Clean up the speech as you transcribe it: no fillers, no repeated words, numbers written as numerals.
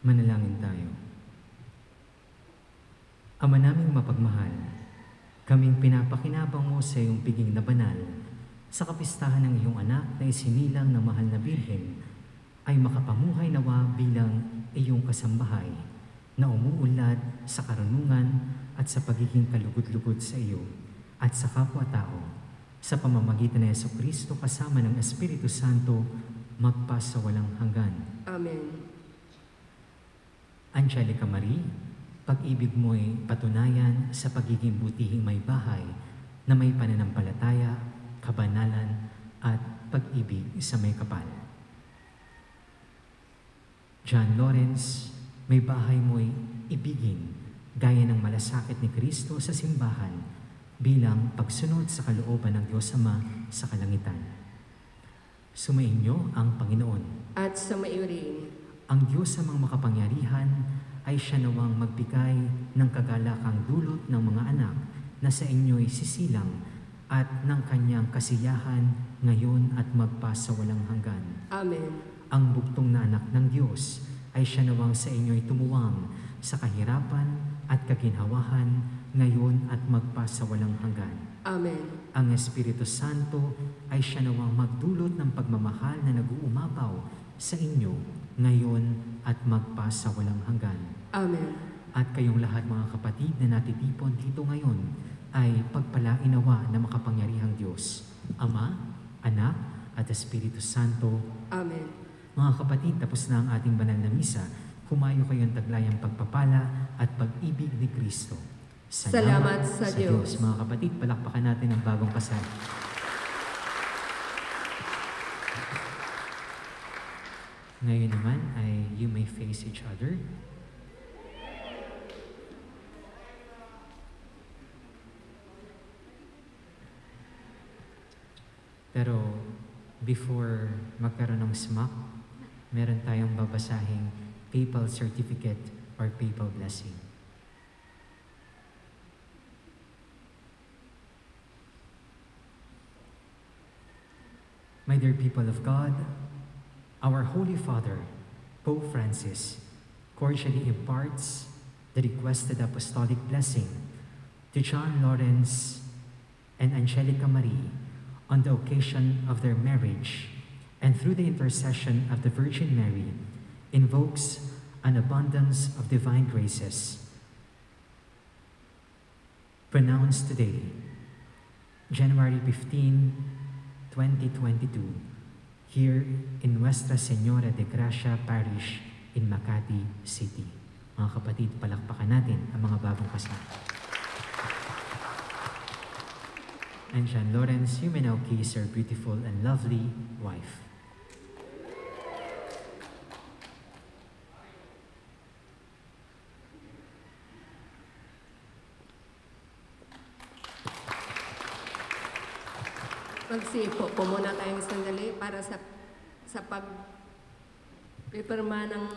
Manalangin tayo. Ama naming mapagmahal, kaming pinapakinabang mo sa iyong piging na banal, sa kapistahan ng iyong anak na isinilang ng mahal na birhen, ay makapamuhay nawa bilang iyong kasambahay, na umuulat sa karunungan at sa pagiging kalugod-lugod sa iyo at sa kapwa-tao, sa pamamagitan ng Jesucristo kasama ng Espiritu Santo, magpasawalang hanggan. Amen. Angelica Marie, pag-ibig mo'y patunayan sa pagiging butihing may bahay na may pananampalataya, kabanalan, at pag-ibig sa may kapal. John Lawrence, may bahay mo'y ibigin gaya ng malasakit ni Kristo sa simbahan bilang pagsunod sa kalooban ng Diyos Ama sa kalangitan. Sumainyo ang Panginoon. At sumaiyo rin. Ang Diyos Amang makapangyarihan ay siya nawang magbigay ng kagalakang dulot ng mga anak na sa inyo'y sisilang at ng kanyang kasiyahan ngayon at magpasawalang hanggan. Amen. Ang bugtong na anak ng Diyos ay siya nawang sa inyo'y tumuwang sa kahirapan at kaginhawahan ngayon at magpasawalang hanggan. Amen. Ang Espiritu Santo ay siya nawang magdulot ng pagmamahal na nag-uumapaw sa inyo ngayon at magpasawalang hanggan. Amen. At kayong lahat mga kapatid na natitipon dito ngayon ay pagpalainawa na makapangyarihang Diyos, Ama, Anak, at Espiritu Santo. Amen. Mga kapatid, tapos na ang ating banal na misa. Humayo kayong taglayang pagpapala at pag-ibig ni Kristo. Salamat sa Diyos. Mga kapatid, palakpakan natin ang bagong kasal. Ngayon naman ay you may face each other. Pero before magkaroon ng smack, meron tayong babasahing papal certificate or papal blessing. My dear people of God, our Holy Father, Pope Francis, cordially imparts the requested apostolic blessing to John Lawrence and Angelica Marie on the occasion of their marriage, and through the intercession of the Virgin Mary, invokes an abundance of divine graces. Pronounced today, January 15, 2022, here in Nuestra Señora de Gracia Parish in Makati City. Mga kapatid, palakpakan natin ang mga bagong kasal. And John Lawrence, you may now kiss your beautiful and lovely wife. Magsipo po muna tayong sandali para sa pagpipirma ng